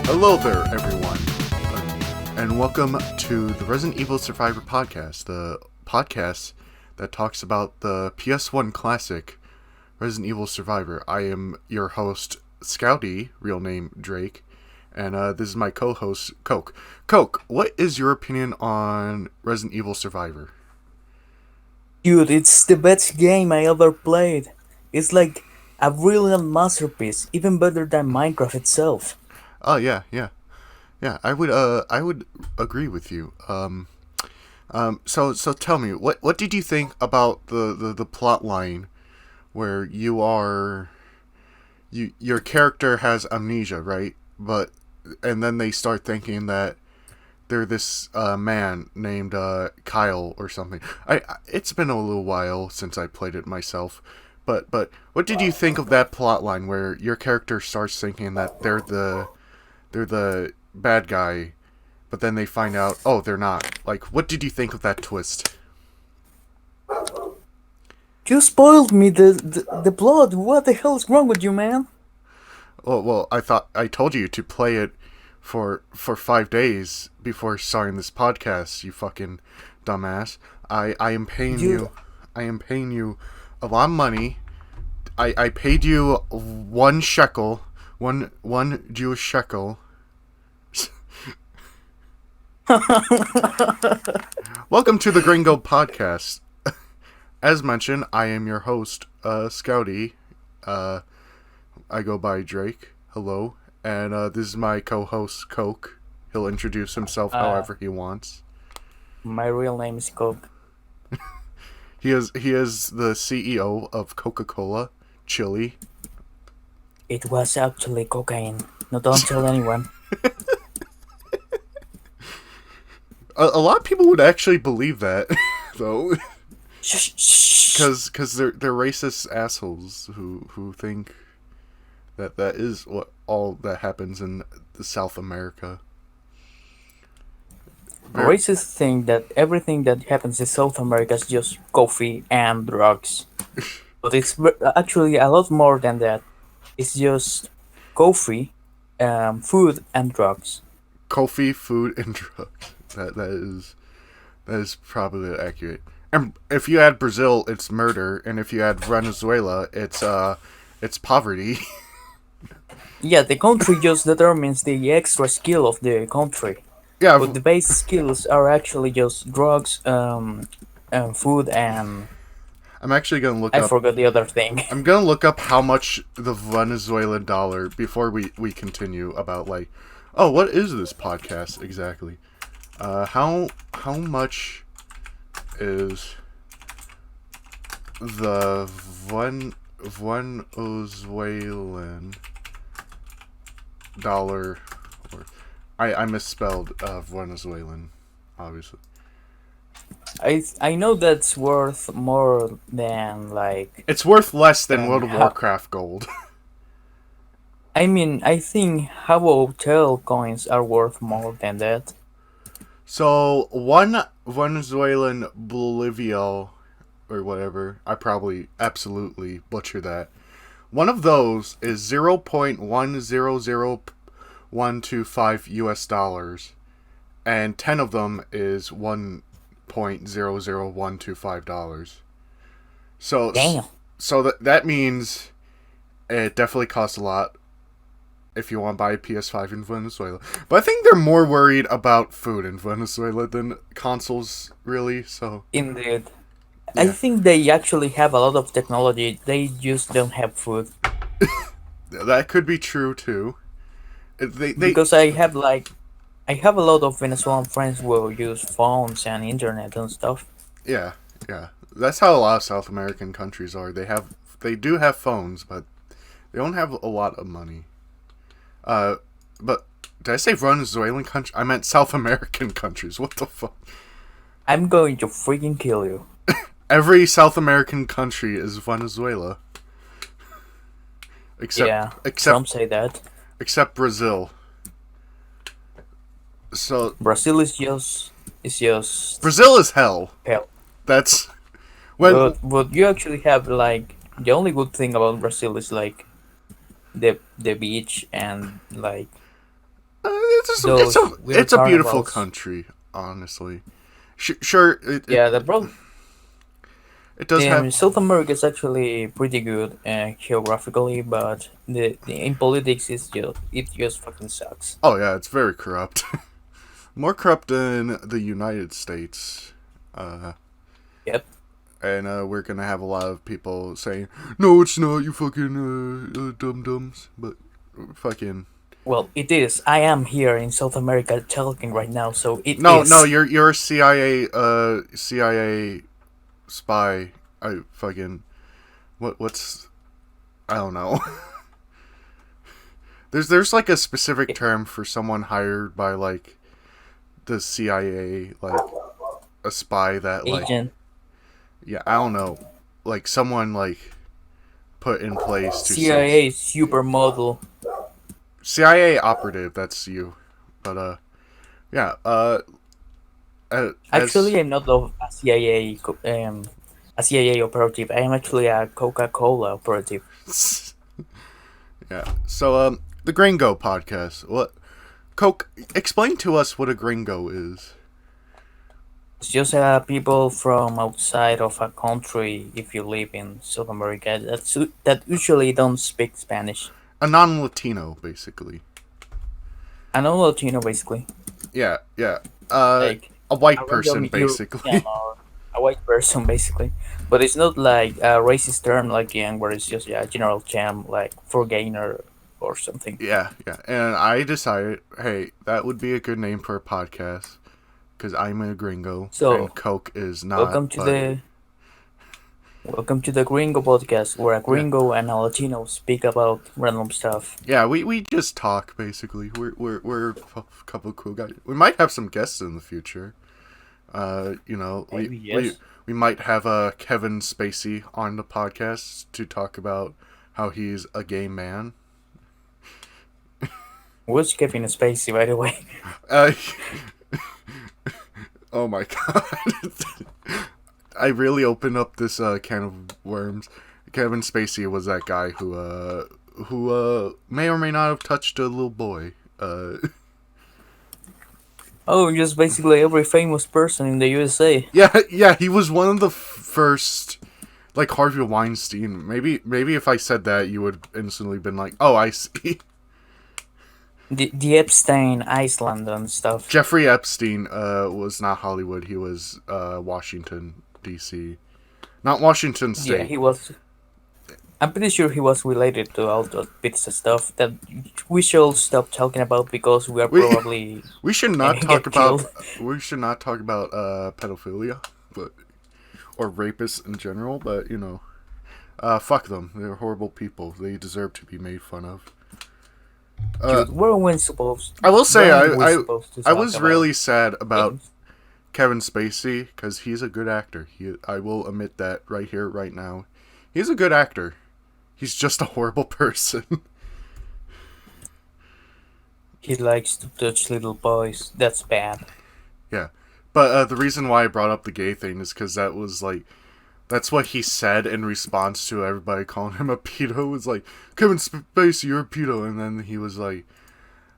Hello there, everyone, and welcome to the Resident Evil Survivor podcast, the podcast that talks about the PS1 classic, Resident Evil Survivor. I am your host, Scouty, real name Drake, and this is my co-host, Coke. Coke, what is your opinion on Resident Evil Survivor? Dude, it's the best game I ever played. It's like a brilliant masterpiece, even better than Minecraft itself. Oh, yeah. I would agree with you. So tell me, what did you think about the plot line where your character has amnesia, right? And then they start thinking that they're this man named Kyle or something. It's been a little while since I played it myself, but what did you think of that plot line where your character starts thinking that they're the bad guy, but then they find out, oh, they're not. Like, what did you think of that twist? You spoiled me the plot. What the hell is wrong with you, man? Well, I told you to play it for 5 days before starting this podcast, you fucking dumbass. I am paying you a lot of money. I paid you one shekel, one Jewish shekel. Welcome to the Gringo podcast. As mentioned, I am your host, Scouty. I go by Drake. Hello. And this is my co-host, Coke. He'll introduce himself however he wants. My real name is Coke. He is the CEO of Coca-Cola, Chile. It was actually cocaine. No, don't tell anyone. A lot of people would actually believe that, though. Shh. Because they're racist assholes who think that is what all that happens in South America. Racists think that everything that happens in South America is just coffee and drugs. But it's actually a lot more than that. It's just coffee, food, and drugs. Coffee, food, and drugs. That is probably accurate. And if you add Brazil, it's murder, and if you add Venezuela, it's poverty. Yeah, the country just determines the extra skill of the country. Yeah, But the base skills are actually just drugs, food, and I'm actually gonna look I up. forgot the other thing. I'm gonna look up how much the Venezuelan dollar before we continue about like, oh, what is this podcast exactly? How much is the Venezuelan dollar? I misspelled Venezuelan, obviously. I know that's worth more than like. It's worth less than World of Warcraft gold. I mean, I think hotel coins are worth more than that. So, one Venezuelan bolivia, or whatever, I probably absolutely butcher that. One of those is 0.100125 US dollars, and 10 of them is $1.00125. So, Damn. So that means it definitely costs a lot if you want to buy a PS5 in Venezuela. But I think they're more worried about food in Venezuela than consoles, really, so... Indeed. Yeah. I think they actually have a lot of technology, they just don't have food. That could be true, too. Because I have a lot of Venezuelan friends who use phones and internet and stuff. Yeah. That's how a lot of South American countries are. They do have phones, but they don't have a lot of money. But did I say Venezuelan country? I meant South American countries. What the fuck? I'm going to freaking kill you. Every South American country is Venezuela, except Yeah, except some say that. except Brazil. So Brazil is just Brazil is hell. hell. That's when But you actually have like the only good thing about Brazil is like the beach and like those weird it's a beautiful carnivals. country, honestly. Sure, Yeah, the problem. it does have. South America is actually pretty good geographically, but the in politics is just it just fucking sucks. Oh yeah, it's very corrupt. More corrupt than the United States. Uh, Yep. and we're gonna have a lot of people saying, "No, it's not. You fucking dum dums." But fucking Well, it is. I am here in South America talking right now, so it no, no. is. You're a CIA spy. I fucking what's I don't know. There's like a specific term for someone hired by like the CIA, like a spy that like Agent. yeah, I don't know, like someone like put in place to say CIA supermodel. CIA operative. That's you, but yeah, as Actually, I'm not a CIA operative. I am actually a Coca-Cola operative. yeah. So the Gringo podcast. What Coke? Explain to us what a Gringo is. It's just people from outside of a country. If you live in South America, that usually don't speak Spanish. A non-Latino, basically. I know Latino basically, Yeah, yeah. Uh, like a a white random person, European basically. or a white person basically. But it's not like a racist term like yang, where it's just yeah, general term like for gainer or something. Yeah, yeah. And I decided, hey, that would be a good name for a podcast because I'm a Gringo So and Coke is not. welcome to But the welcome to the Gringo podcast, where a yeah, Gringo and a Latino speak about random stuff. yeah. We just talk basically. We're a couple of cool guys. We might have some guests in the future. You know, Maybe yes. we might have Kevin Spacey on the podcast to talk about how he's a gay man. Who's Kevin Spacey, by the way? Uh, oh my god. I really opened up this can of worms. Kevin Spacey was that guy who may or may not have touched a little boy. Oh, just basically every famous person in the USA. Yeah, yeah, he was one of the first, like Harvey Weinstein. Maybe if I said that, you would instantly been like, "Oh, I see." The Epstein Iceland and stuff. Jeffrey Epstein was not Hollywood. He was Washington D.C., not Washington Yeah, State. he was. I'm pretty sure he was related to all the bits of stuff that we should stop talking about because we are We probably we should not talk get about killed. pedophilia, but or rapists in general. But you know, fuck them. They're horrible people. They deserve to be made fun of. Uh, Dude, where are we supposed? I will say Weren't we supposed to I talk was about really sad about games? Kevin Spacey because he's a good actor. I will admit that right here, right now. He's a good actor. He's just a horrible person. He likes to touch little boys. That's bad. Yeah, but the reason why I brought up the gay thing is because that was like that's what he said in response to everybody calling him a pedo. Was like Kevin Spacey, you're a pedo, and then he was like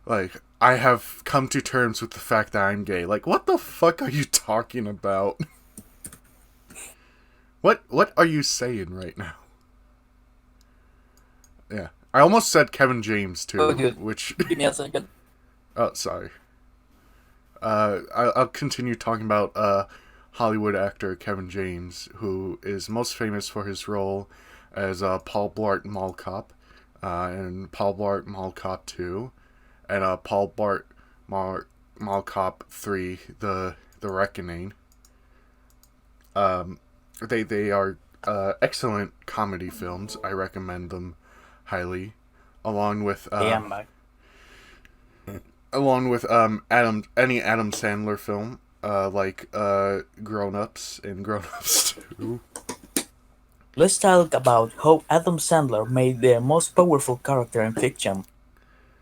I have come to terms with the fact that I'm gay. Like, what the fuck are you talking about? What are you saying right now? Yeah, I almost said Kevin James Oh, too, dude, which give me a second. oh sorry. I'll continue talking about Hollywood actor Kevin James, who is most famous for his role as Paul Blart Mall Cop in Paul Blart Mall Cop 2 and Paul Blart Mall Cop 3, The Reckoning. They are excellent comedy films. I recommend them highly, along with I am back. Adam Sandler film. like Grown Ups and Grown Ups 2. Let's talk about how Adam Sandler made the most powerful character in fiction.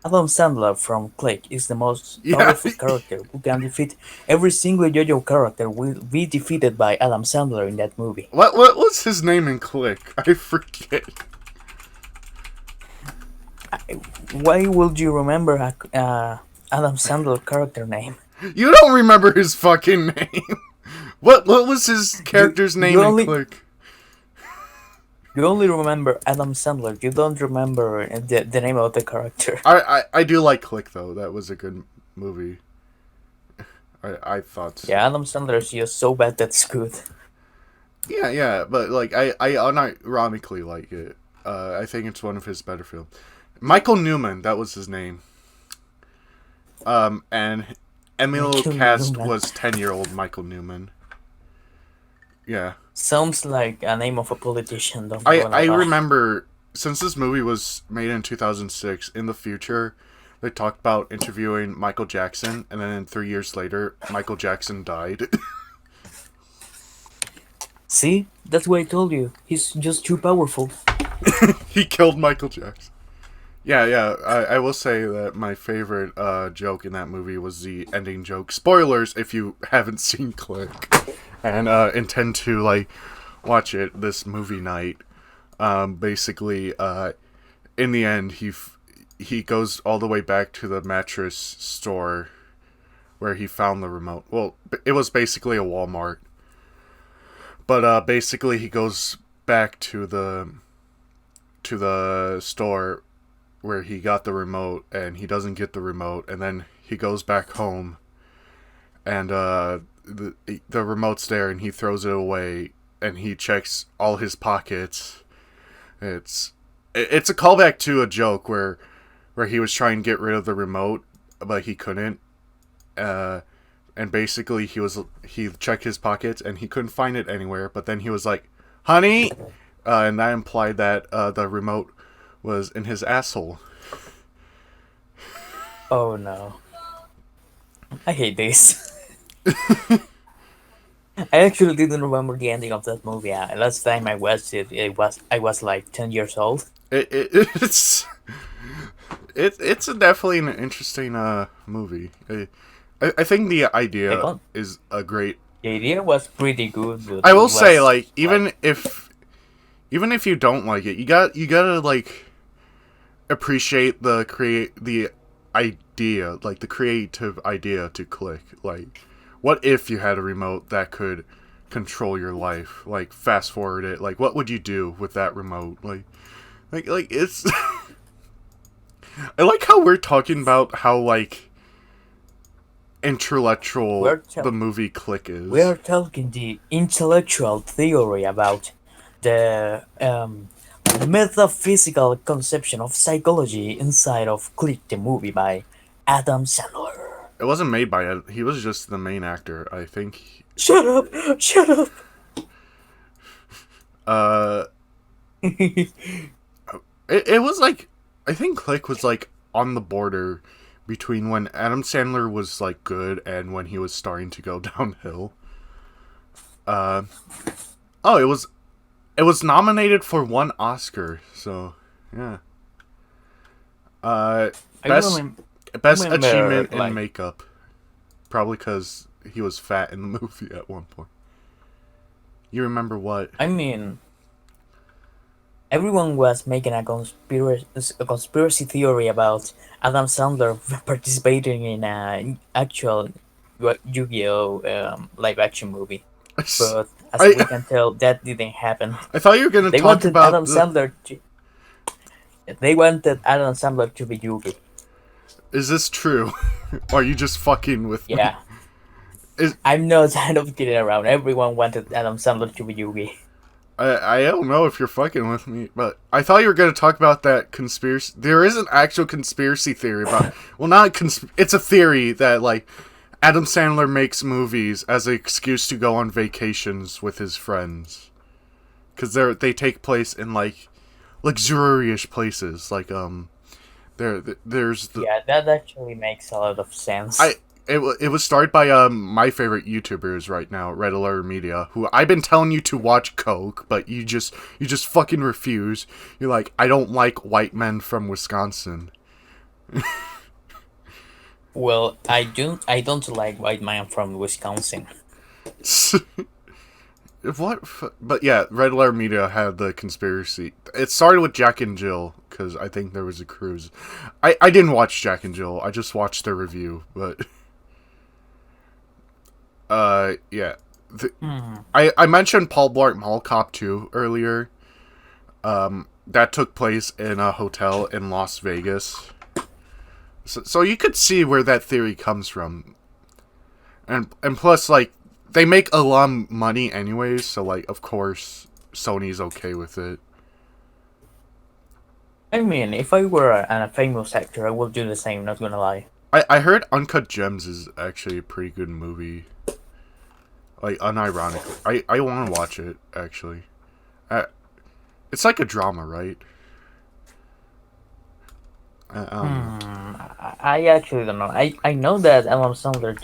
Adam Sandler from Click is the most Yeah. powerful character who can defeat every single JoJo character will be defeated by Adam Sandler in that movie. What was his name in Click? I forget. Why would you remember Adam Sandler character name? You don't remember his fucking name. What was his You character's name you in only Click? you only remember Adam Sandler. You don't remember the name of the character. I do like Click though. That was a good movie. I thought so. Yeah, Adam Sandler is just so bad that's good. Yeah, but like I unironically like it. I think it's one of his better films. Michael Newman, that was his name. And Emilio Michael Cast Newman. was 10-year-old Michael Newman. Yeah. Sounds like a name of a politician. Don't I lie. remember, since this movie was made in 2006, in the future, they talked about interviewing Michael Jackson, and then 3 years later, Michael Jackson died. See, that's why I told you. He's just too powerful. He killed Michael Jackson. Yeah. I will say that my favorite joke in that movie was the ending joke. Spoilers if you haven't seen Click and intend to like watch it this movie night. Basically, in the end, he goes all the way back to the mattress store where he found the remote. Well, it was basically a Walmart, but basically he goes back to the store where he got the remote, and he doesn't get the remote, and then he goes back home, and the remote's there, and he throws it away, and he checks all his pockets. It's a callback to a joke where he was trying to get rid of the remote, but he couldn't. And basically he checked his pockets and he couldn't find it anywhere. But then he was like, "Honey," and that implied that the remote was in his asshole. Oh no. I hate this. I actually didn't remember the ending of that movie. Last time I watched it, I was like 10 years old. It's definitely an interesting movie. I think the idea is a great. The idea was pretty good. But I will say, like, even if you don't like it, you gotta like appreciate the idea, like the creative idea to Click. Like, what if you had a remote that could control your life? Like, fast forward it. Like, what would you do with that remote? Like it's. I like how we're talking about how like intellectual the movie Click is. We are talking the intellectual theory about the metaphysical conception of psychology inside of Click the movie by Adam Sandler. It wasn't made by it. He was just the main actor, I think. Shut up! Shut up! It was like, I think Click was like on the border between when Adam Sandler was like good and when he was starting to go downhill. It was nominated for 1 Oscar, so yeah. Best achievement in makeup, probably because he was fat in the movie at one point. You remember what? I mean, everyone was making a conspiracy theory about Adam Sandler participating in an actual YuGiOh live action movie. But as we can tell, that didn't happen. I thought you were going to talk about They wanted Adam Sandler to be Yugi. Is this true? Or are you just fucking with me? Yeah. I'm not kidding around. Everyone wanted Adam Sandler to be Yugi. I don't know if you're fucking with me, but I thought you were going to talk about that conspiracy. There is an actual conspiracy theory about... Well, not it's a theory that, like, Adam Sandler makes movies as an excuse to go on vacations with his friends. Because they take place in, like, luxurious places. Like, there's the... Yeah, that actually makes a lot of sense. it was started by my favorite YouTubers right now, Red Alert Media, who I've been telling you to watch Coke, but you just fucking refuse. You're like, I don't like white men from Wisconsin. Well, I don't like white man from Wisconsin. What? But yeah, Red Alert Media had the conspiracy. It started with Jack and Jill because I think there was a cruise. I didn't watch Jack and Jill. I just watched their review. But yeah, I mentioned Paul Blart Mall Cop 2 earlier. That took place in a hotel in Las Vegas. So you could see where that theory comes from. And plus, like, they make a lot of money anyways, so, like, of course, Sony's okay with it. I mean, if I were a famous actor, I would do the same. Not gonna lie. I heard Uncut Gems is actually a pretty good movie. Like, unironically. I want to watch it, actually. It's like a drama, right? I don't know. I actually don't know. I know that Adam Sandler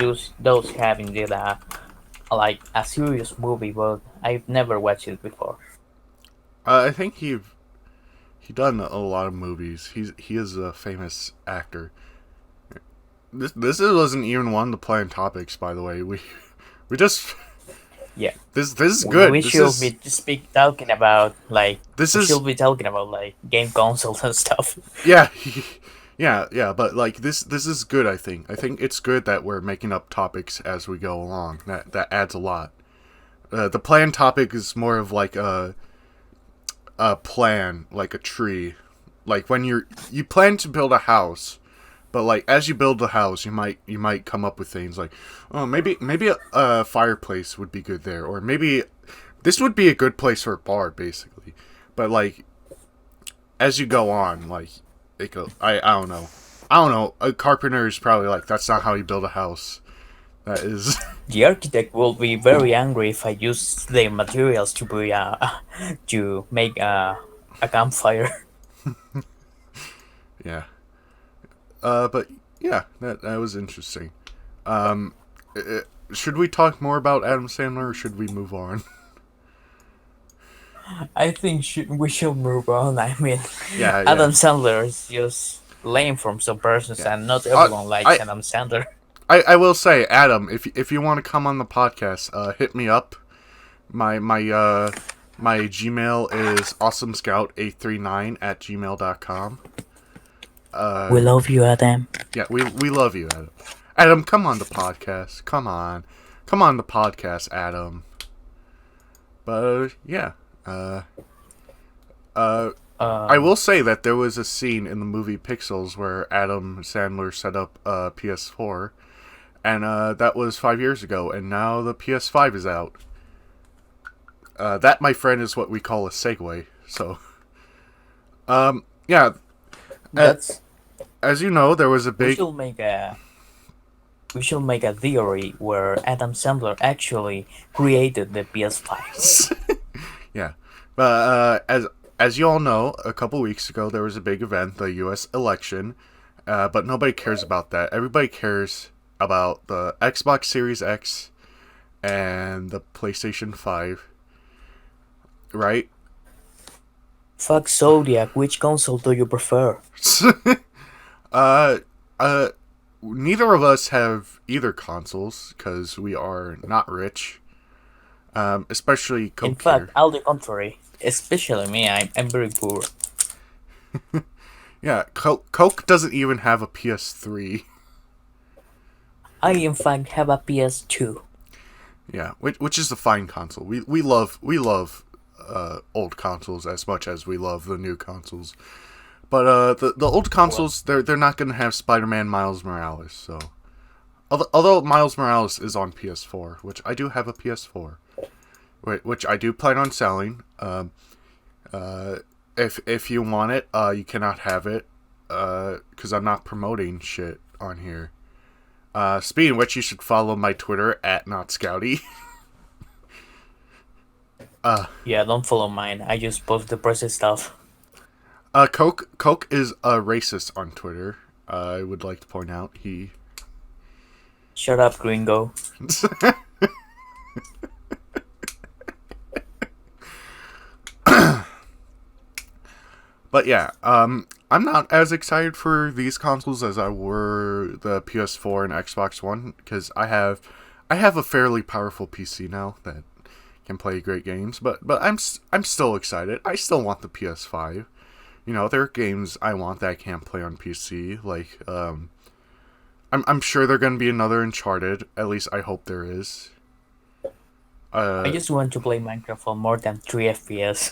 does have indeed like a serious movie, but I've never watched it before. I think he done a lot of movies. He is a famous actor. This wasn't even one of the planned topics, by the way. We just Yeah, this is good. we This should is be speak talking about like this we is should be talking about like game consoles and stuff. yeah. Yeah, but like this is good. I think it's good that we're making up topics as we go along. That adds a lot. The planned topic is more of like a plan, like a tree. Like when you plan to build a house, but like as you build the house, you might come up with things like, oh, maybe a fireplace would be good there, or maybe this would be a good place for a bar, basically. But like as you go on, like it go. I don't know. I don't know. A carpenter is probably like, that's not how you build a house. That is. The architect will be very angry if I use their materials to be to make a campfire. Yeah. But yeah, that was interesting. Should we talk more about Adam Sandler, or should we move on? I think we should move on. I mean, Yeah, Adam yeah, Sandler is just lame from some persons, yeah. and not Uh, everyone likes I Adam Sandler. I will say, Adam, if you want to come on the podcast, hit me up. My Gmail is awesomescout839@gmail.com. We love you, Adam. Yeah, we love you, Adam. Adam, come on the podcast. Come on the podcast, Adam. But yeah, I will say that there was a scene in the movie Pixels where Adam Sandler set up a PS4, and that was 5 years ago, and now the PS5 is out. That, my friend, is what we call a segue. So, yeah, uh, That's as you know, there was a we big should make a we should make a theory where Adam Sandler actually created the PS5. yeah, but as you all know, a couple weeks ago there was a big event, the U.S. election, but nobody cares about that. Everybody cares about the Xbox Series X and the PlayStation 5, right? Fuck Zodiac, which console do you prefer? uh, uh, Neither of us have either consoles because we are not rich. Especially In Coke fact, here. all the contrary. Especially me, I'm very poor. Yeah, Coke doesn't even have a PS3. I in fact have a PS2. Yeah, which is a fine console. We love old consoles as much as we love the new consoles. But the old Well, consoles, they're not gonna have Spider-Man Miles Morales. So although Miles Morales is on PS4, which I do have a PS4, which I do plan on selling. If you want it, you cannot have it, because I'm not promoting shit on here. Speaking of which, you should follow my Twitter at NotScouty. yeah, don't follow mine. I just post the press stuff. Coke is a racist on Twitter. I would like to point out Shut up, Gringo. But yeah, I'm not as excited for these consoles as I were the PS4 and Xbox One because I have a fairly powerful PC now that can play great games. But I'm still excited. I still want the PS5. You know, there are games I want that I can't play on PC. Like I'm sure there's gonna be another Uncharted. At least I hope there is. I Uh, just want to play Minecraft for more than 3 FPS.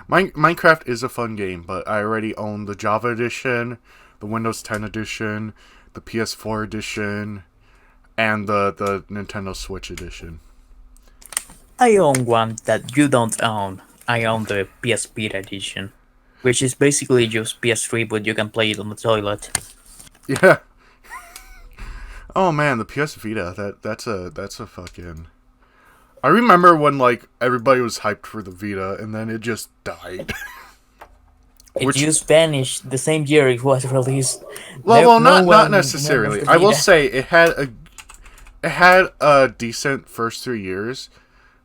Minecraft is a fun game, but I already own the Java edition, the Windows 10 edition, the PS4 edition, and the Nintendo Switch edition. I own one that you don't own. I own the PS Vita edition, which is basically just PS3, but you can play it on the toilet. Yeah. Oh man, the PS Vita. That's a fucking. I remember when like everybody was hyped for the Vita, and then it just died. It Which just vanished the same year it was released. well, No not one remembers necessarily. the I will Vita. say it had a decent first 3 years,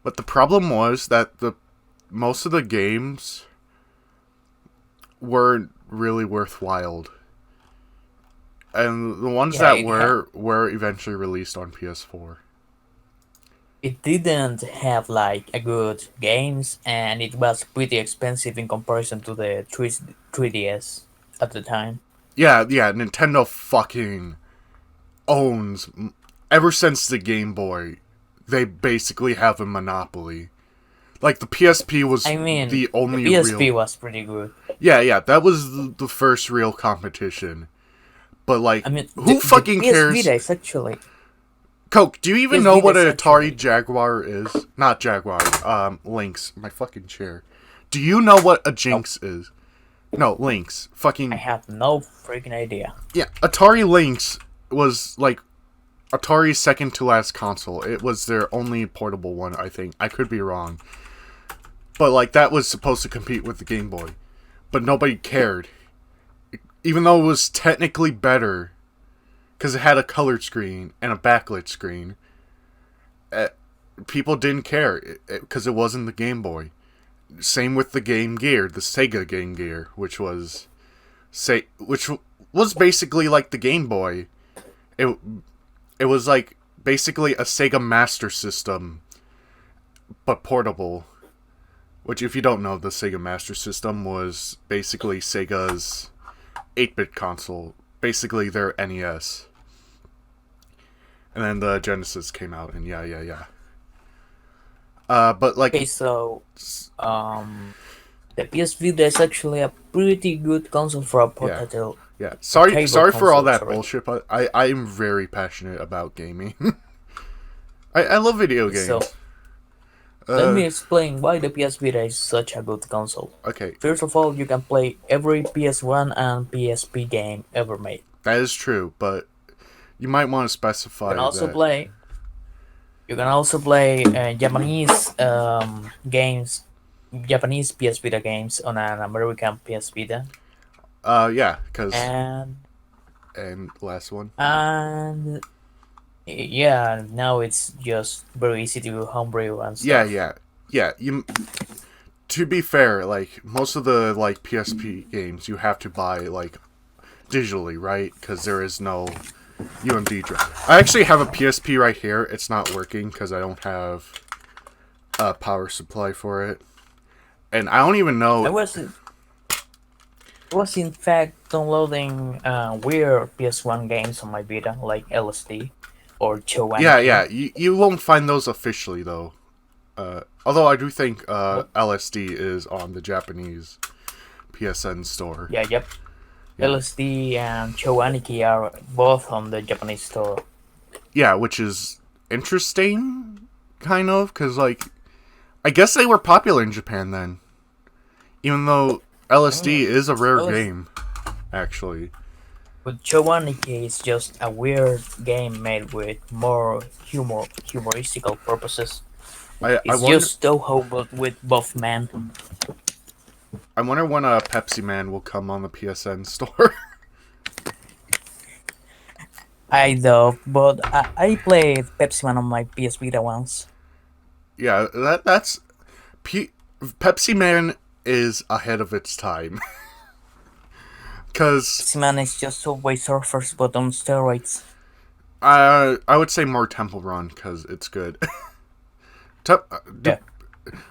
but the problem was that the most of the games weren't really worthwhile, and the ones Yeah, that were eventually released on PS4. it didn't have like a good games, and it was pretty expensive in comparison to the 3DS at the time. Yeah, yeah. Nintendo fucking owns ever since the Game Boy. They basically have a monopoly. Like the PSP was I mean, the the only PSP real. was pretty good. Yeah, yeah. That was the first real competition. But like, I mean, who the fucking PS cares? Vita is actually Coke, do you even PS know Vita what is an Atari actually Jaguar is? Not Jaguar. Lynx. My fucking chair. Do you know what a nope. Jinx is? No, Lynx. I Fucking have no freaking idea. yeah. Atari Lynx was like Atari's second to last console. It was their only portable one, I think. I could be wrong. But like that was supposed to compete with the Game Boy. But nobody cared. Even though it was technically better because it had a colored screen and a backlit screen. People didn't care because it wasn't the Game Boy. Same with the Game Gear, the Sega Game Gear, which was basically like the Game Boy. It it was like basically a Sega Master System but portable. Which, if you don't know, the Sega Master System was basically Sega's 8-bit console, basically their NES. And then the Genesis came out, and yeah, yeah, yeah. But like, Okay, so the PS Vita is actually a pretty good console for a yeah, portable yeah. portable Sorry for all console. that Sorry. bullshit, but I am very passionate about gaming. I love video games. So let me explain why the PS Vita is such a good console. Okay, First of all, you can play every PS1 and PSP game ever made. that is true, but you might want to You specify can also that. play. You can also play Japanese games, Japanese PS Vita games on an American PS Vita, Yeah, because and and last one. and yeah, now it's just very easy to homebrew and Yeah, stuff. yeah, yeah. You. To be fair, like most of the like PSP games, you have to buy like digitally, right? Because there is no UMD drive. I actually have a PSP right here. It's not working because I don't have a power supply for it, and I don't even I know. was in fact downloading weird PS1 games on my Vita, like LSD or Yeah, Chowaniki. yeah. You won't find those officially though. Although I do think What? LSD is on the Japanese PSN store. Yeah, yep. Yeah, LSD and Chowaniki are both on the Japanese store. yeah, which is interesting, kind of, because like I guess they were popular in Japan then, even though LSD Mm. is a rare LS game, actually. But Chowaniki is just a weird game made with more humoristical purposes. I It's wonder just Toho but with buff man. I wonder when a Pepsi Man will come on the PSN store. I do, but I played Pepsi Man on my PS Vita once. Yeah, that's P- Pepsi Man is ahead of its time because Pepsi Man is just Subway Surfers but on steroids. I would say more Temple Run because it's good. Yeah,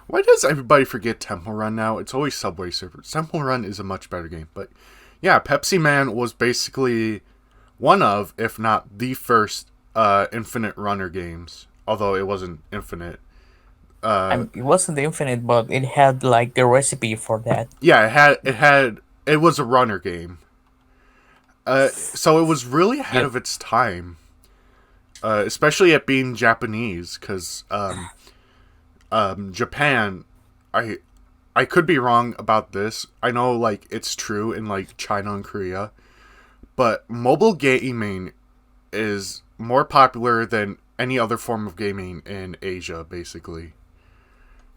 Why does everybody forget Temple Run now? It's always Subway Surfers. Temple Run is a much better game, but yeah, Pepsi Man was basically one of, if not the first, Infinite Runner games. Although it wasn't infinite. it wasn't infinite, but it had like the recipe for that. Yeah, it was a runner game. So it was really ahead Yep. of its time, especially at being Japanese, because Japan, I I could be wrong about this. I know like it's true in like China and Korea, but mobile gaming is more popular than any other form of gaming in Asia, basically.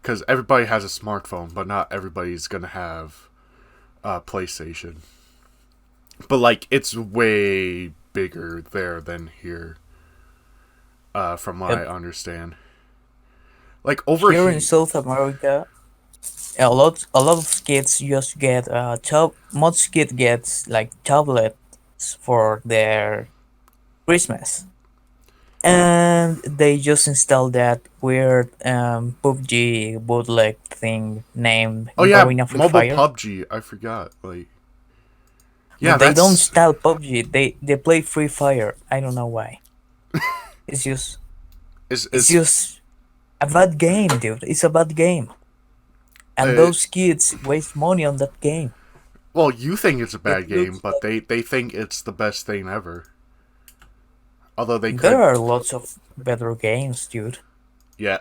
Because everybody has a smartphone, but not everybody's gonna have a PlayStation. But like, it's way bigger there than here, from what I Yep. understand. Like over Here in here, South America, a lot of kids just get most kids gets like tablets for their Christmas, and they just install that weird PUBG bootleg thing named oh yeah, Garena Free mobile Fire. PUBG. I forgot. Like, yeah, But they don't that's install PUBG. They play Free Fire. I don't know why. It's just it's is just a bad game, dude. It's a bad game, and uh, those kids waste money on that game. well, you think it's a It bad game, looks but like they think it's the best thing ever. Although they there could, are lots of better games, dude. yeah,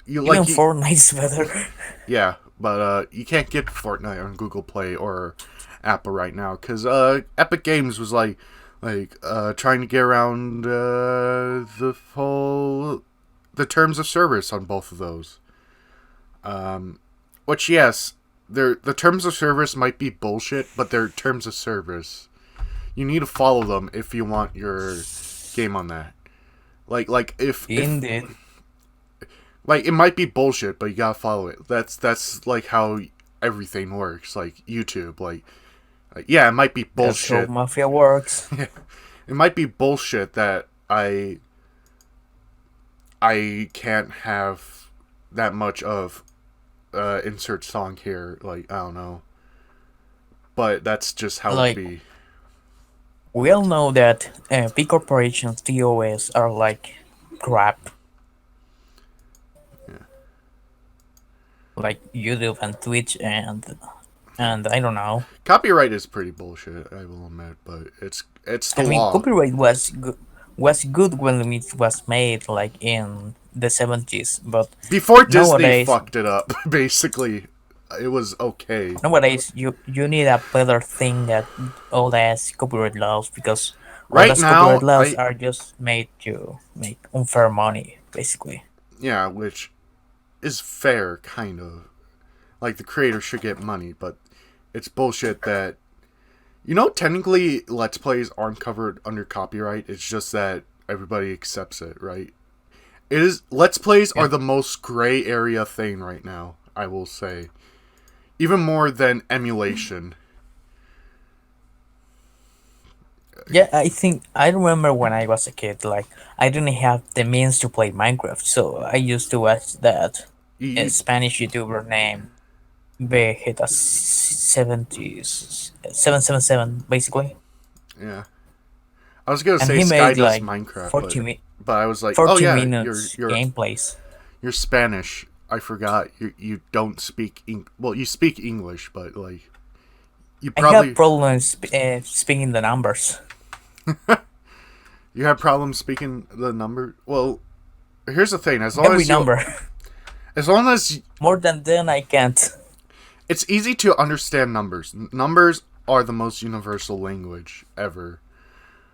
you Even like you, Fortnite's better. yeah, but you can't get Fortnite on Google Play or Apple right now because Epic Games was trying to get around the terms of service on both of those. Which yes, the terms of service might be bullshit, but they're terms of service. You need to follow them if you want your game on that. Like if Indeed. like it might be bullshit, but you gotta follow it. That's like how everything works. Like YouTube, yeah, it might be That's how bullshit. Mafia works. It might be bullshit that I can't have that much of insert song here. Like I don't know, but that's just how it Like, be. we all know that big corporations, TOS, are like crap. Yeah. Like YouTube and Twitch and I don't know. Copyright is pretty bullshit, I will admit, but it's the I mean, law. copyright was good when it was made, like in the 70s, but Before Disney nowadays fucked it up, basically, it was okay. nowadays you need a better thing that all as copyright laws, because all Right those copyright now, laws are just made to make unfair money, basically. yeah, which is fair, kind of. Like the creator should get money, but it's bullshit that technically Let's Plays aren't covered under copyright. It's just that everybody accepts it, right? It is Let's Plays are Yeah. the most gray area thing right now, I will say. Even more than emulation. Yeah, I remember when I was a kid, like I didn't have the means to play Minecraft, so I used to watch that You, a you Spanish YouTuber named Vegeta 70s 777 basically, yeah. I was gonna and say he Sky made does like Minecraft, 40 but I was like, oh 40 yeah, minutes gameplays. you're Spanish. I forgot you don't speak well, you speak English, but like you I have probably problems speaking the numbers. you have problems speaking the number. Well, here's the thing: Every number. as long as More than 10 I can't. it's easy to understand numbers. Numbers are the most universal language ever.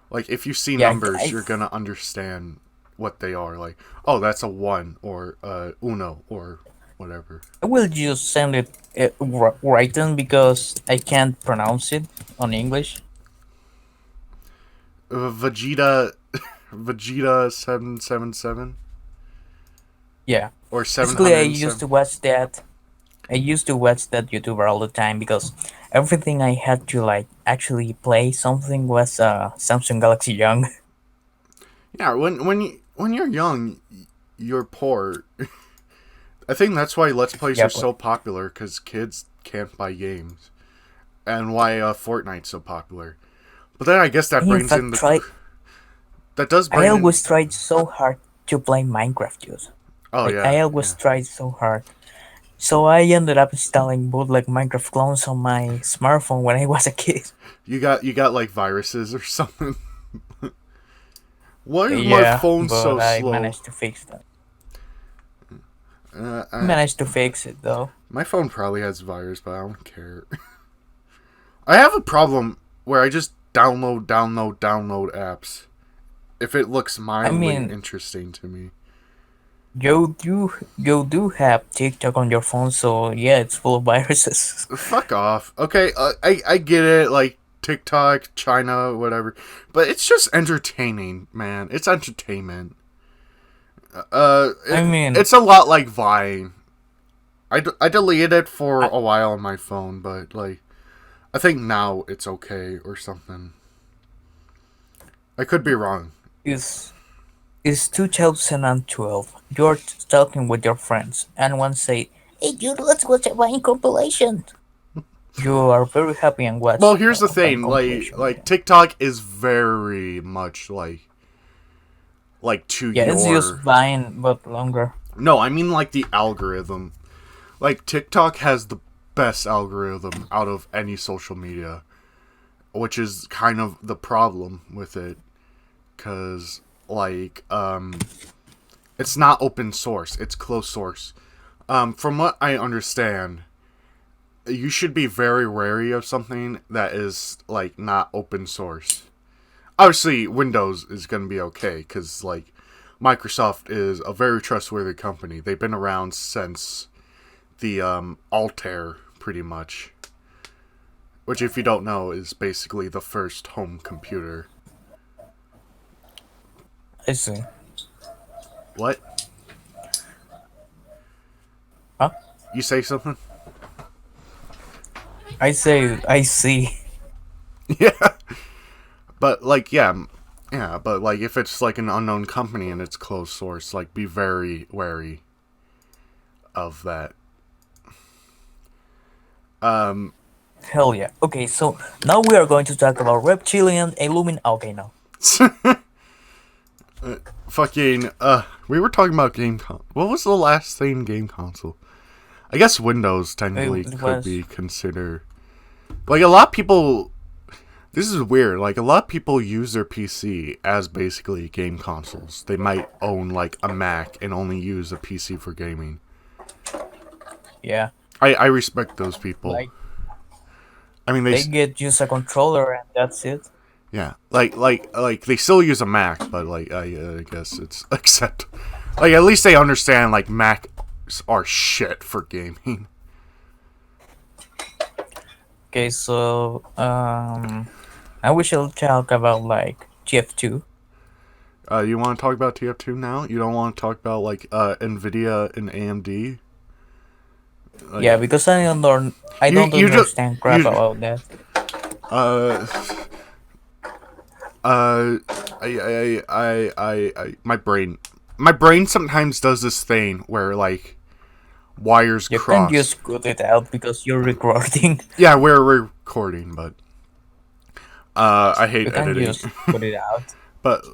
Like if you see Yeah, numbers, you're gonna understand what they are. Like, oh, that's a one or uno or whatever. I will just send it written because I can't pronounce it on English. Vegeta, Vegeta 777 Yeah. or Basically, 707. I used to watch that YouTuber all the time because everything I had to like actually play something was Samsung Galaxy Young. Yeah, when you're young, you're poor. I think that's why Let's Plays Yeah, are but so popular because kids can't buy games, and why Fortnite's so popular. But then I guess I that in brings fact in the try. that does I bring in. always tried so hard to play Minecraft, dude. Oh Like yeah, I always yeah. tried so hard. So I ended up installing bootleg Minecraft clones on my smartphone when I was a kid. You got like viruses or something. Why is my Yeah, phone but so I slow? managed to fix that. Uh, I I, managed to fix it though. my phone probably has virus, but I don't care. I have a problem where I just download apps if it looks I mildly mean, interesting to me. you do have TikTok on your phone, so yeah, it's full of viruses. Fuck off. Okay, I get it, like TikTok, China, whatever, but it's just entertaining, man. It's entertainment. I mean, It's a lot like Vine. I deleted it for I, a while on my phone, but like I think now it's okay or something. I could be wrong. is is 2012. You're talking with your friends, and one say, "Hey, dude, let's watch a Vine compilation." You are very happy and watch Well, here's the a Vine thing. compilation with Like them. TikTok is very much like to Yeah, it's just your. Vine but longer. No, I mean like the algorithm. Like TikTok has the best algorithm out of any social media, which is kind of the problem with it, cuz it's not open source, it's closed source. From what I understand, you should be very wary of something that is like not open source. Obviously, Windows is going to be okay because like Microsoft is a very trustworthy company. They've been around since the Altair, pretty much. Which, if you don't know, is basically the first home computer. I see. What? Huh? You say something? I say I see. Yeah. But like, yeah. But like, if it's like an unknown company and it's closed source, like, be very wary of that. Um, Hell yeah. Okay, so now we are going to talk about reptilian illumin. Okay, no. fucking. We were talking about What was the last thing game console? I guess Windows technically It could was be considered. Like a lot of people, this is weird. Like a lot of people use their PC as basically game consoles. They might own like a Mac and only use a PC for gaming. yeah. I respect those people. Like I mean they get just a controller and that's it. yeah, like they still use a Mac, but like I guess it's accept. Like at least they understand like Macs are shit for gaming. Okay, so now we shall talk about like TF2. You want to talk about TF2 now? You don't want to talk about like Nvidia and AMD? Like Yeah, because I you don't you just understand crap you about that. uh uh my brain sometimes does this thing where like wires You can cross. just cut it out because you're recording. Yeah, we're recording, but I hate You can editing. just cut it out. But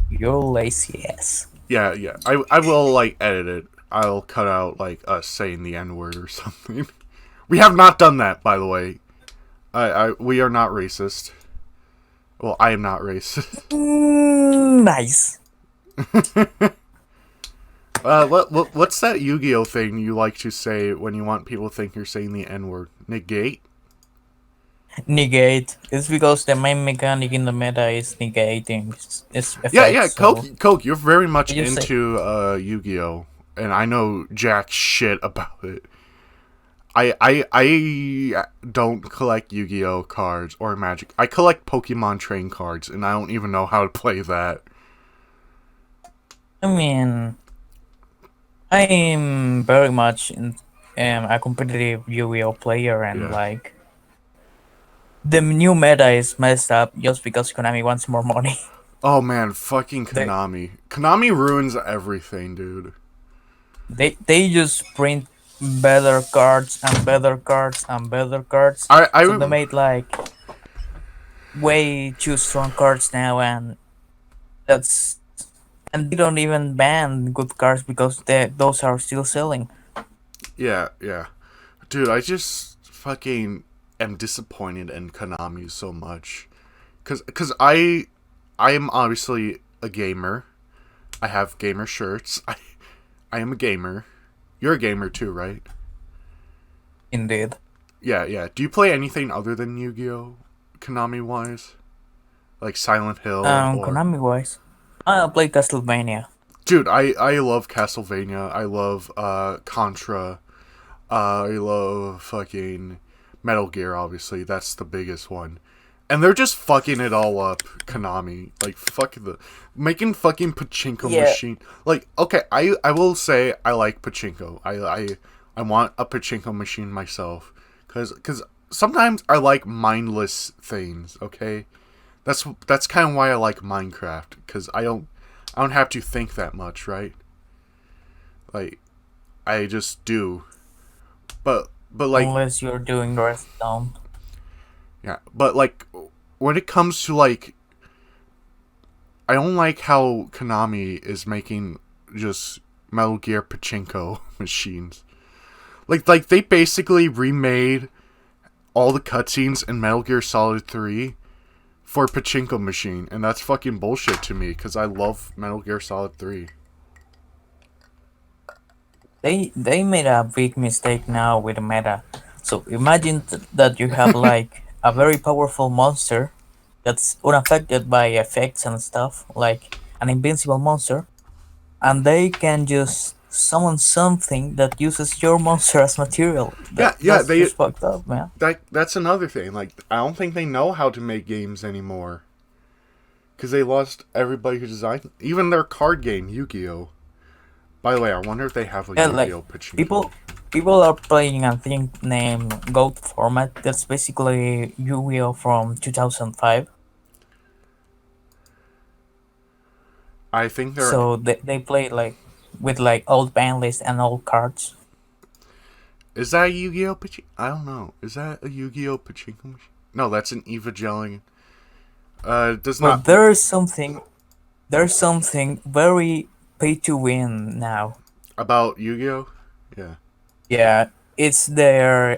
You're lazy ass. yeah, I will like edit it. I'll cut out like us saying the N word or something. We have not done that, by the way. We are not racist. Well, I am not racist. Nice. What's that Yu-Gi-Oh thing you like to say when you want people to think you're saying the N-word? Negate? Negate. It's because the main mechanic in the meta is negating its Yeah, effects. So Coke, you're very much you say into Yu-Gi-Oh, and I know jack shit about it. I don't collect Yu-Gi-Oh cards or Magic. I collect Pokemon train cards, and I don't even know how to play that. I mean, I'm very much a competitive Yu-Gi-Oh player, and Yeah. like the new meta is messed up just because Konami wants more money. Oh man, fucking they Konami. Konami ruins everything, dude. they just print better cards and better cards and better cards. So they I made like way too strong cards now, and that's and they don't even ban good cards because those are still selling. yeah, yeah. Dude, I just fucking am disappointed in Konami so much. Cause I am obviously a gamer. I have gamer shirts. I am a gamer. You're a gamer too, right? Indeed. Yeah, yeah. Do you play anything other than Yu-Gi-Oh? Konami wise? Like Silent Hill or Konami wise, I play Castlevania. dude, I love Castlevania. I love Contra. I love fucking Metal Gear, obviously. That's the biggest one. And they're just fucking it all up, Konami. Like, fuck the. Making fucking pachinko Yeah, machine. Like, okay, I will say I like pachinko. I want a pachinko machine myself. Cause sometimes I like mindless things, okay? That's kind of why I like Minecraft. Cause I don't have to think that much, right? Like, I just do. But like unless you're doing Redstone. yeah, but like when it comes to like I don't like how Konami is making just Metal Gear pachinko machines. Like they basically remade all the cutscenes in Metal Gear Solid 3 for pachinko machine, and that's fucking bullshit to me cuz I love Metal Gear Solid 3. They made a big mistake now with the meta. So imagine that you have like a very powerful monster that's unaffected by effects and stuff, like an invincible monster, and they can just summon something that uses your monster as material. Yeah, yeah, That's they just fucked up, man. that's another thing. Like I don't think they know how to make games anymore cuz they lost everybody who designed even their card game Yu-Gi-Oh. By the way, I wonder if they have a Yeah, like Yu-Gi-Oh pachinko. people people are playing a thing named Gold format. That's basically Yu-Gi-Oh from 2005. I think they're. So they play like with like old band lists and old cards. Is that a Yu-Gi-Oh pachinko? I don't know. Is that a Yu-Gi-Oh pachinko machine? No, that's an Evangelion. It does But not. there's something very pay to win now. About Yu-Gi-Oh? Yeah. Yeah, it's their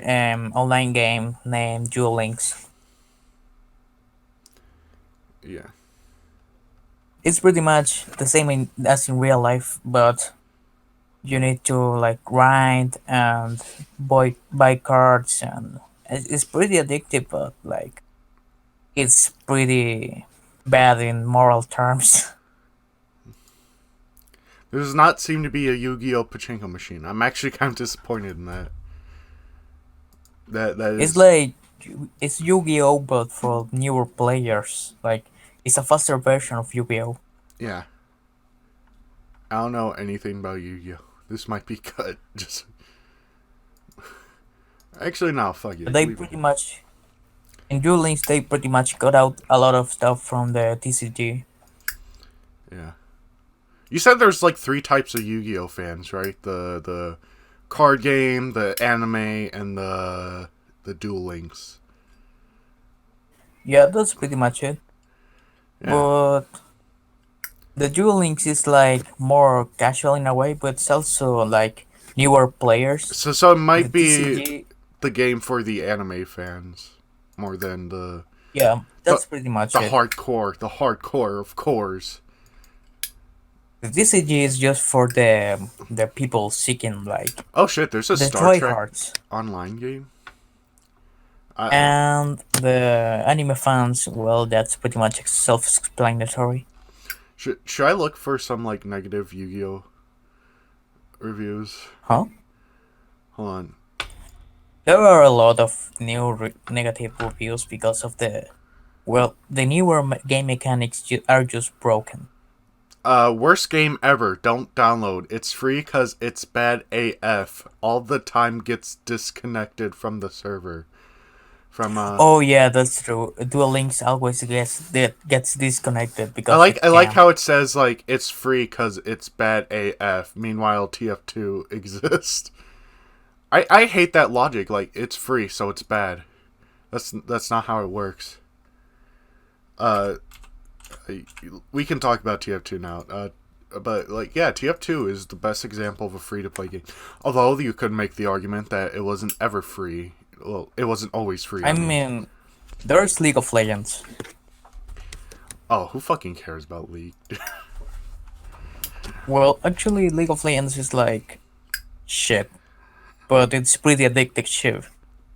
online game named Duel Links. Yeah. It's pretty much the same as in real life, but you need to like grind and buy cards, and it's pretty addictive, but like it's pretty bad in moral terms. There does not seem to be a Yu-Gi-Oh pachinko machine. I'm actually kind of disappointed in that. That It's is. like it's Yu-Gi-Oh but for newer players. Like it's a faster version of Yu-Gi-Oh. Yeah. I don't know anything about Yu-Gi-Oh. This might be cut. Just. Actually, no. Fuck it. They Leave it. pretty much in Duel Links they pretty much cut out a lot of stuff from the TCG. Yeah. You said there's like three types of Yu-Gi-Oh fans, right? The card game, the anime, and the Duel Links. Yeah, that's pretty much it. Yeah. But the Duel Links is like more casual in a way, but it's also like newer players. So it The might be TCG, the game for the anime fans more than yeah, the that's pretty much the it. hardcore, of course. The TCG is just for the people seeking like Oh shit! There's a the Star Trek tryhards. online game. I And the anime fans, well, that's pretty much self-explanatory. should I look for some like negative Yu-Gi-Oh reviews? Huh? Hold on. There are a lot of negative reviews because of the newer game mechanics are just broken. Worst game ever. Don't download. It's free because it's bad AF. All the time gets disconnected from the server. From Oh yeah, that's true. Dual Links always gets disconnected I because like it I like can. how it says like it's free because it's bad AF. Meanwhile, TF2 exists. I hate that logic. Like it's free, so it's bad. That's not how it works. Uh, we can talk about TF2 now. But like yeah, TF2 is the best example of a free to play game. Although you could make the argument that it wasn't ever free. Well, it wasn't always free. I mean, there's League of Legends. Oh, who fucking cares about League? Well, actually, League of Legends is like shit, but it's pretty addictive shit.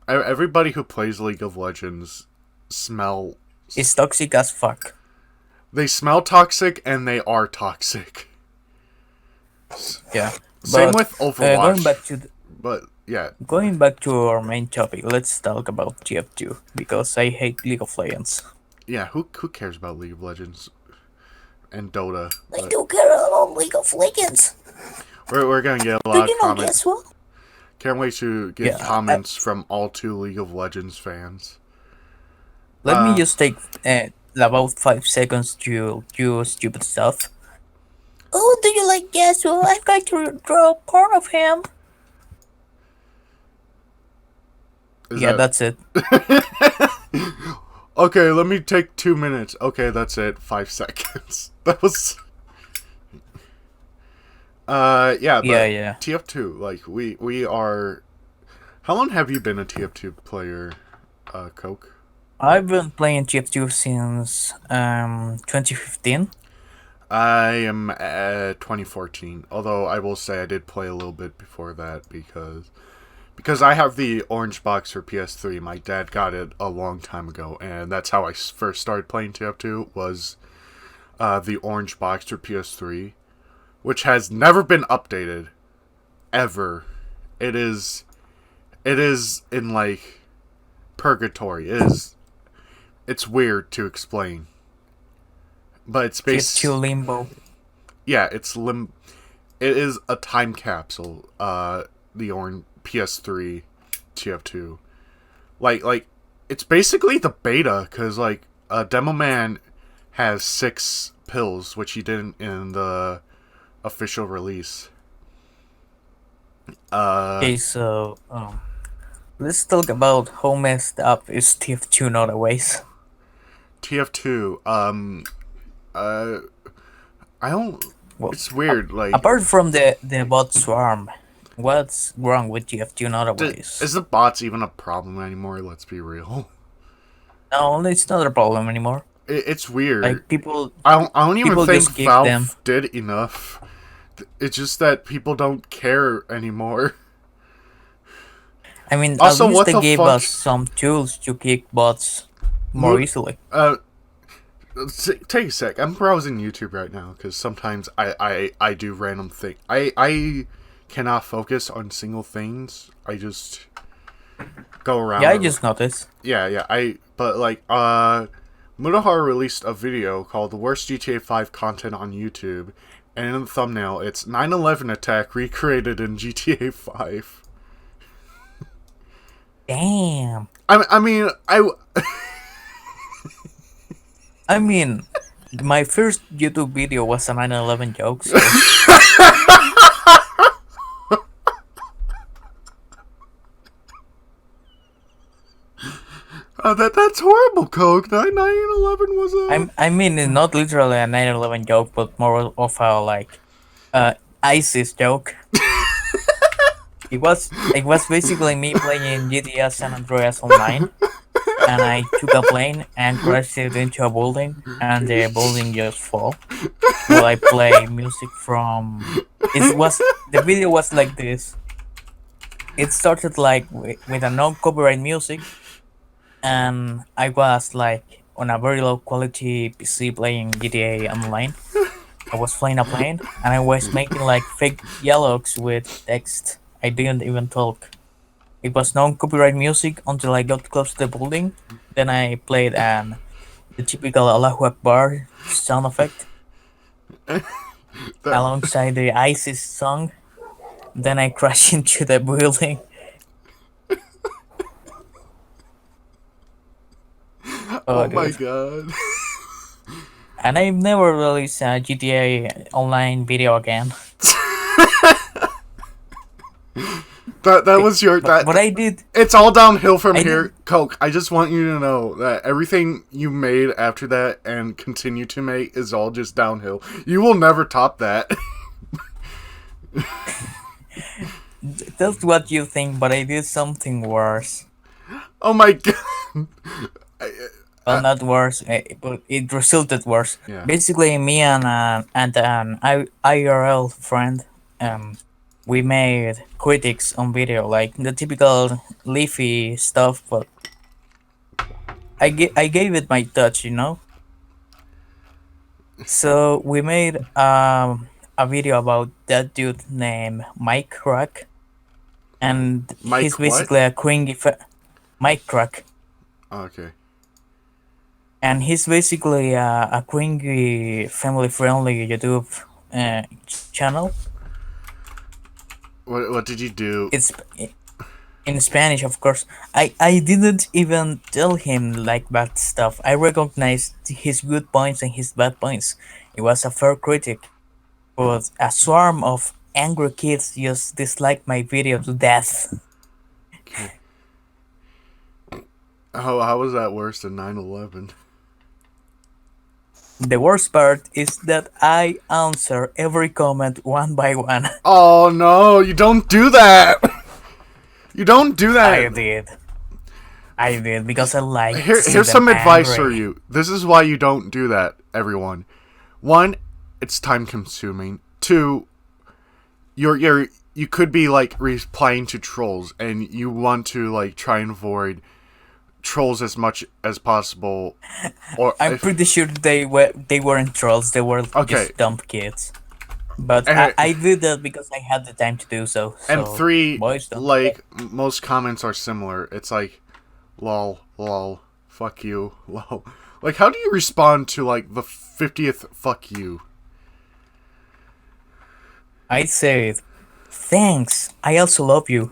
Everybody who plays League of Legends smell. It's toxic as fuck. They smell toxic and they are toxic. Yeah, Same but with Overwatch. But yeah, going back to our main topic, let's talk about TF2 because I hate League of Legends. yeah. Who cares about League of Legends and Dota? I do care about League of Legends. We're gonna get a Do lot you of know comments. guess what? Can't wait to get Yeah, comments from all two League of Legends fans. let me just take about 5 seconds to do stupid stuff. Oh, do you like Yasuo? I'm going to draw porn of him. Yeah, that's it. Okay, let me take 2 minutes. Okay, that's it. 5 seconds. That was. Yeah, Yeah, but yeah. TF2, like we are. How long have you been a TF2 player, Coke? I've been playing TF2 since 2015. I am at 2014. Although I will say I did play a little bit before that because I have the orange box for PS3. My dad got it a long time ago, and that's how I first started playing TF2 was the orange box for PS3, which has never been updated ever. It is in like purgatory. It's weird to explain. But it's TF2 Limbo. yeah, it is a time capsule, the orange PS3 TF2. Like it's basically the beta cuz like Demo Man has 6 pills which he didn't in the official release. Okay, so let's talk about how messed up is TF2 nowadays. TF2 uh I don't Well, it's weird like apart from the bot swarm, what's wrong with TF2 nowadays? is the bots even a problem anymore? Let's be real. No, it's not a problem anymore. It's weird. Like people, I don't even people think just give them. Valve did enough. It's just that people don't care anymore. I mean, at Also, least what they the gave fuck? us some tools to kick bots more easily. Take a sec. I'm browsing YouTube right now because sometimes I do random things. I cannot focus on single things. I just go around. Yeah, I just noticed. Yeah. But like Mudahar released a video called "The Worst GTA 5 Content on YouTube," and in the thumbnail, it's 9/11 attack recreated in GTA 5. Damn. I mean, I mean, my first YouTube video was a 9/11 joke. So. that's horrible, Coke. 9/11 was a. I mean, it's not literally a 9/11 joke, but more of a like, ISIS joke. It was basically me playing GTA San Andreas online, and I took a plane and crashed it into a building, and the building just fell. While I play music from, the video was like this. It started like with a non-copyright music, and I was like on a very low quality PC playing GTA online. I was flying a plane, and I was making like fake dialogues with text. I didn't even talk. It was non-copyright music until I got close to the building. Then I played the typical Allahu Akbar sound effect That, alongside the ISIS song. Then I crashed into the building. Oh, oh my dude. god. And I've never released a GTA Online video again. That was your But I did. it's all downhill from I did. here, Coke. I just want you to know that everything you made after that and continue to make is all just downhill. You will never top that. That's what you think, but I did something worse. Oh my god. Well, not worse, but it resulted worse. Yeah. Basically, me and an IRL friend, we made critics on video, like the typical leafy stuff, but I gave it my touch, you know. So we made a video about that dude named Mike Crack, and he's Mike what? basically a cringy Mike Crack. Okay. And he's basically a cringy, family-friendly YouTube channel. What did you do? It's in Spanish, of course. I didn't even tell him like bad stuff. I recognized his good points and his bad points. It was a fair critic, but a swarm of angry kids just disliked my video to death. Okay. How was that worse than 9/11? The worst part is that I answer every comment one by one. Oh no, you don't do that. You don't do I that. did. I did because I like Here's some advice for you. This is why you don't do that, everyone. One, it's time consuming. Two, you could be like replying to trolls, and you want to like try and avoid trolls as much as possible. Or I'm pretty sure they weren't trolls. They were Okay. just dumb kids. But And- I did that because I had the time to do so. and So, three, boys, don't. like most comments are similar. It's like, lol, lol, fuck you, lol. Like, how do you respond to like the 50th fuck you? I said, thanks. I also love you.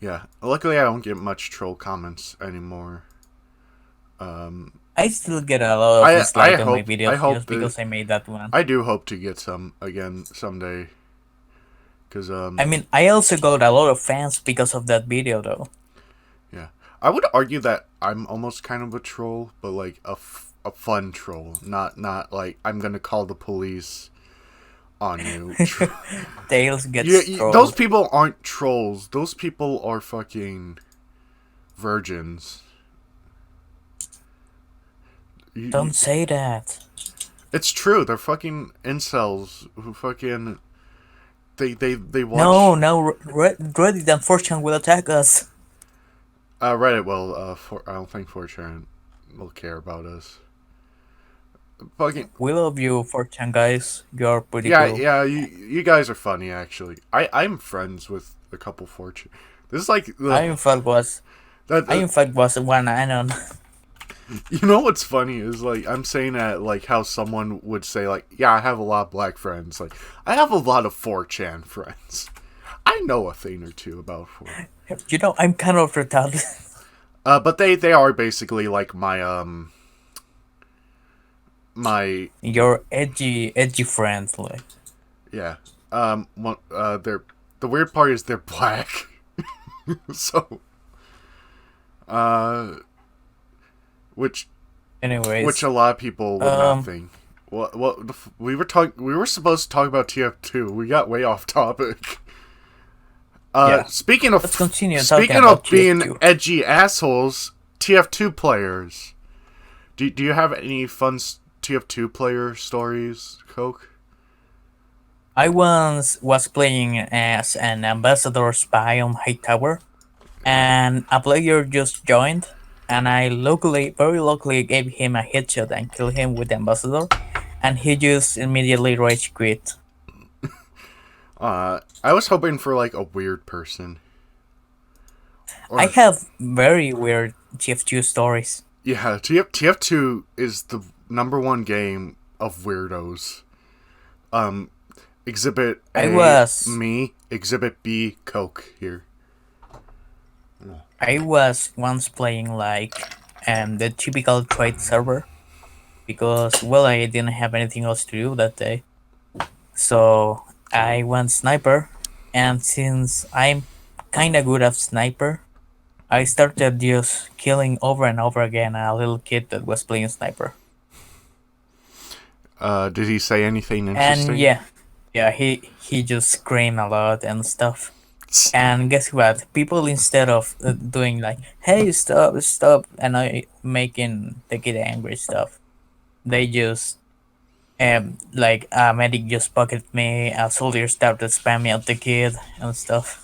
Yeah. Luckily, I don't get much troll comments anymore. I still get a lot of dislike on my videos just because I made that one. I do hope to get some again someday. Cause I mean, I also got a lot of fans because of that video, though. yeah, I would argue that I'm almost kind of a troll, but like a fun troll, not like I'm gonna call the police on you. Tails gets trolled. Those people aren't trolls. Those people are fucking virgins. Don't say that. It's true. They're fucking incels who fucking they watch. No, Reddit and 4chan will attack us. Reddit will. I don't think 4chan will care about us. Fucking We love you, 4chan guys. You're pretty yeah, cool. yeah. You guys are funny actually. I'm friends with a couple 4chan. This is like I in fact was one anon. You know what's funny is like I'm saying that like how someone would say like, yeah, I have a lot of black friends. Like I have a lot of 4chan friends. I know a thing or two about 4. You know, I'm kind of retarded. But they are basically like my Your edgy friends, like. yeah. They're the weird part is they're black. So which Anyways, a lot of people would not think. We were supposed to talk about TF2. We got way off topic. Yeah. Speaking of Let's continue speaking talking of about being TF2. edgy assholes, TF2 players. Do you have any fun TF2 player stories, Coke? I once was playing as an ambassador spy on Hightower, and a player just joined, and I very luckily gave him a headshot and killed him with the ambassador, and he just immediately rage quit. I was hoping for like a weird person. I Or have very weird TF2 stories. yeah, TF2 is the number one game of weirdos. Um, Exhibit I A, was me. Exhibit B, Coke. Here. I was once playing like the typical trade server because well I didn't have anything else to do that day. So I went sniper, and since I'm kinda good at sniper, I started just killing over and over again a little kid that was playing sniper. Did he say anything And interesting? yeah, he just screamed a lot and stuff. And guess what? People instead of doing like, "Hey, stop, stop," and I making the kid angry stuff, they just like a medic just pocketed me, a soldier started spamming at the kid and stuff.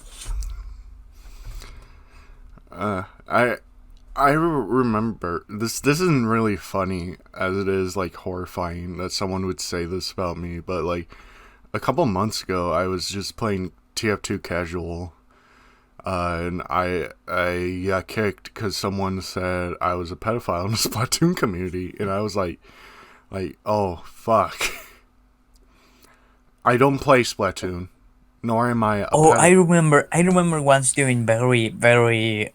I remember this. This isn't really funny as it is like horrifying that someone would say this about me. But like a couple months ago, I was just playing TF2 casual, and I got kicked because someone said I was a pedophile in the Splatoon community, and I was like oh fuck. I don't play Splatoon, nor am I a Oh, pedo. I remember once doing very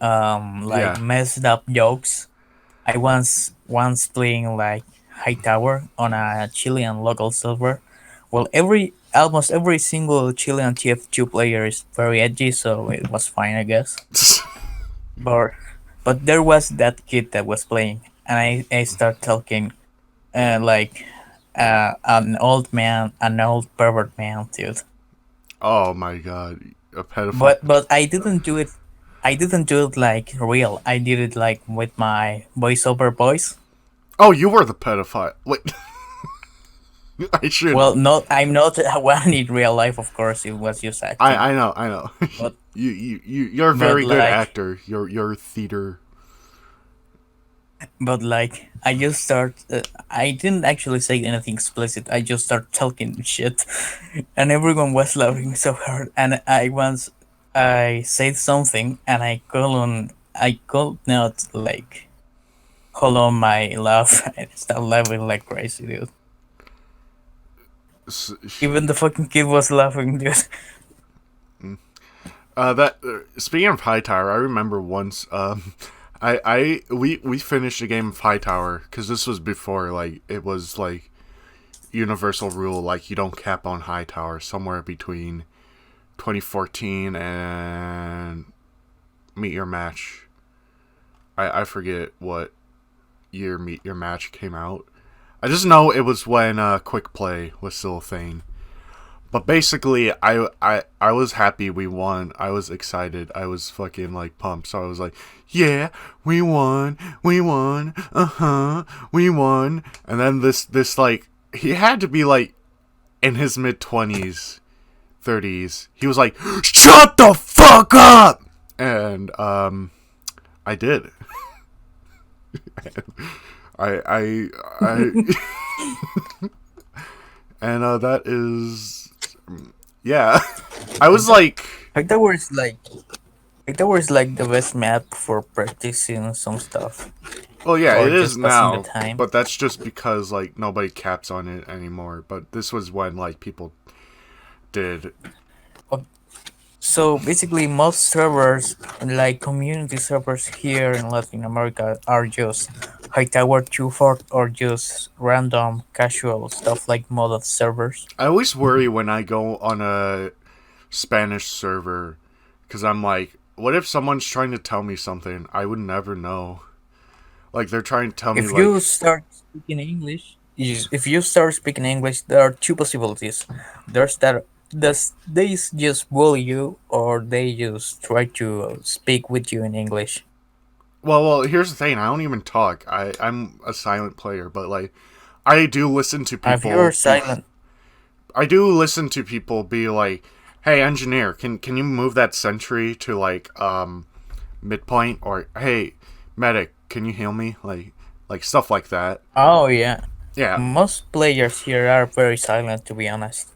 like Yeah. messed up jokes. I once playing like high tower on a Chilean local server. Well, every almost every single Chilean TF2 player is very edgy, so it was fine, I guess. But there was that kid that was playing, and I start talking like an old man, an old pervert man, dude. Oh my god, a pedophile. But I didn't do it like real. I did it like with my voiceover voice. Oh, you were the pedophile. Wait, I should. Well, not I'm not one in real life, of course. It was just acting. I know. But You're a but very good like actor. You're theater. but like I just start. I didn't actually say anything explicit. I just start talking shit, and everyone was laughing so hard. And I said something, and I could not like hold on my laugh. I started laughing like crazy, dude. Even the fucking kid was laughing, dude. That speaking of High Tower, I remember once. We finished a game of High Tower because this was before like it was like universal rule like you don't cap on High Tower somewhere between 2014 and Meet Your Match. I forget what year Meet Your Match came out. I just know it was when Quick Play was still a thing. But basically, I was happy we won. I was excited. I was fucking like pumped. So I was like, yeah, we won, we won. And then this like he had to be like in his mid 20s, 30s. He was like, shut the fuck up, and I did. I and that is yeah. I was like, Like that was like that was like the best map for practicing some stuff well, yeah, or it is just passing the now, time. but that's just because like nobody caps on it anymore. But this was when like people did. Oh, so basically, most servers, like community servers here in Latin America, are just high tower 2 fort or just random casual stuff like modded servers. I always worry when I go on a Spanish server because I'm like, what if someone's trying to tell me something I would never know? Like they're trying to tell me If like, you start speaking English, if you start speaking English, there are two possibilities. There's that they just bully you, or they just try to speak with you in English. well, here's the thing. I don't even talk. I'm a silent player, but like, I do listen to If you're people be. silent, I do listen to people be like, "Hey, engineer, can you move that sentry to like midpoint?" Or "Hey, medic, can you heal me?" Like stuff like that. oh yeah, Yeah, most players here are very silent. To be honest,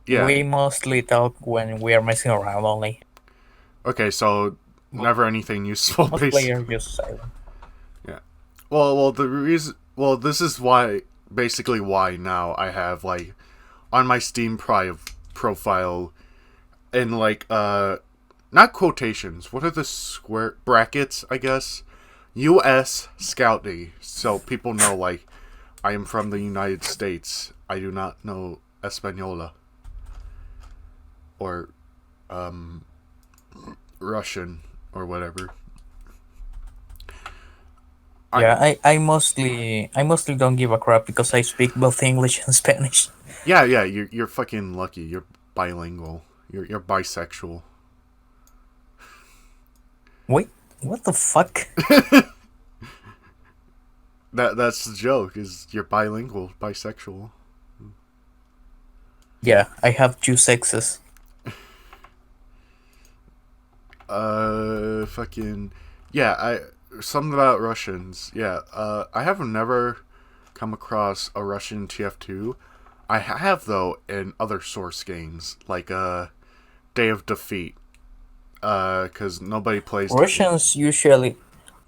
yeah. we mostly talk when we are messing around only. Okay, so But never anything useful. most Basically, players use silent. yeah. The reason. Well, this is why. Basically, why now I have like on my Steam profile in like not quotations. What are the square brackets? I guess U.S. Scouty, so people know like I am from the United States. I do not know Española or Russian or whatever. I Yeah, I mostly don't give a crap because I speak both English and Spanish. yeah. You're fucking lucky. You're bilingual. You're bisexual. Wait, what the fuck? That's the joke. Is you're bilingual, bisexual. Yeah, I have two sexes. Fucking yeah. Something about Russians. Yeah. I have never come across a Russian TF2. I have though in other Source games like Day of Defeat. Because nobody plays. Russians usually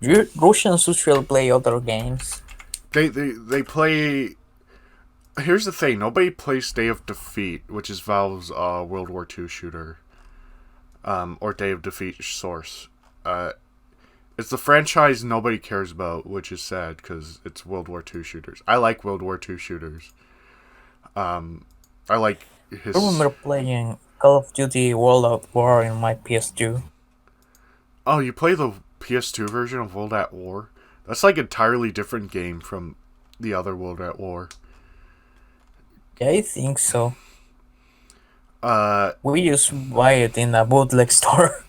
play other games. They play. Here's the thing: nobody plays Day of Defeat, which is Valve's World War II shooter, or Day of Defeat Source. It's the franchise nobody cares about, which is sad because it's World War II shooters. I like World War II shooters. I like I his. remember playing Call of Duty World at War in my PS2. Oh, you play the PS2 version of World at War? That's like an entirely different game from the other World at War. Yeah, I think so. Uh, We just buy it in a bootleg store.